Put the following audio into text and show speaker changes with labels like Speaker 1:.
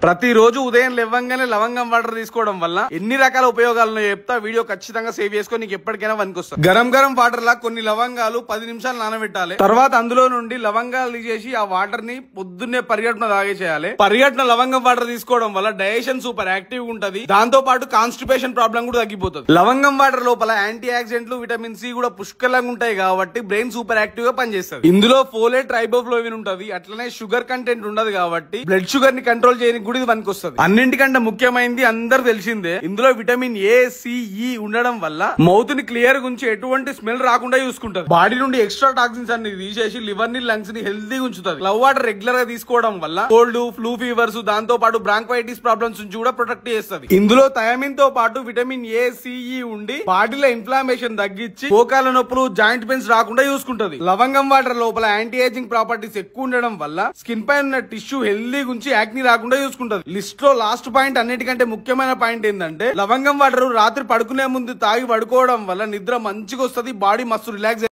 Speaker 1: ప్రతి రోజు ఉదయం లేవంగానే లవంగం వాటర్ తీసుకోవడం వల్ల ఎన్ని రకాల ఉపయోగాలను చెప్తా. వీడియో ఖచ్చితంగా సేవ్ చేసుకొని నీకు ఎప్పటికైనా పనికొస్తుంది. గరం గరం వాటర్ లా కొన్ని లవంగాలు 10 నిమిషాలు నానబెట్టాలి. తర్వాత అందులో నుండి లవంగాలు తీసేసి ఆ వాటర్ ని పొద్దున్నే పరిగెట్టిన తాగేసేయాలి. పరిగెట్టిన లవంగం వాటర్ తీసుకోవడం వల్ల డైజెషన్ సూపర్ యాక్టివ్ ఉంటది. దాంతో పాటు కాన్స్టిపేషన్ ప్రాబ్లం కూడా తగ్గిపోతుంది. లవంగం వాటర్ లోపల యాంటీ ఆక్సిడెంట్లు, విటమిన్ సి కూడా పుష్కలంగా ఉంటాయి కాబట్టి బ్రెయిన్ సూపర్ యాక్టివ్ గా పనిచేస్తుంది. ఇందులో ఫోలేట్, రైబోఫ్లోవిన్ ఉంటది. అట్లనే షుగర్ కంటెంట్ ఉండదు కాబట్టి బ్లడ్ షుగర్ ని కంట్రోల్ చేయడానికి కూడా ఇది పనికొస్తుంది. అన్నింటికంటే ముఖ్యమైనది అందరు తెలిసిందే, ఇందులో విటమిన్ ఏ, సి, ఈ ఉండడం వల్ల మౌత్ ని క్లియర్ గుంచి ఎటువంటి స్మెల్ రాకుండా చూసుకుంటది. బాడీ నుండి ఎక్స్ట్రా టాక్సిన్స్ అన్ని తీసేసి లివర్ ని, లంగ్స్ ని హెల్తీ ఉంచుతుంది. లవ్ వాటర్ రెగ్యులర్ గా తీసుకోవడం వల్ల కోల్డ్, ఫ్లూ ఫీవర్స్, దాంతో పాటు బ్రాంకైటిస్ ప్రాబ్లమ్స్ నుంచి కూడా ప్రొటెక్ట్ చేస్తుంది. ఇందులో థయామిన్ తో పాటు విటమిన్ ఏ, సి, ఈ ఉండి బాడీలో ఇన్ఫ్లామేషన్ తగ్గించి మోకాల నొప్పులు, జాయింట్ పెయిన్స్ రాకుండా చూసుకుంటది. లవంగం వాటర్ లోపల యాంటీ ఏజింగ్ ప్రాపర్టీస్ ఎక్కువ ఉండడం వల్ల స్కిన్ పైన ఉన్న టిష్యూ హెల్దీ గుంచి యాక్ని రాకుండా చూసుకుంటది. లిస్ట్ లో లాస్ట్ పాయింట్, అన్నిటికంటే ముఖ్యమైన పాయింట్ ఏంటంటే లవంగం వాటర్ రాత్రి పడుకునే ముందు తాగి పడుకోవడం వల్ల నిద్ర మంచిగా వస్తుంది. బాడీ మస్తు రిలాక్స్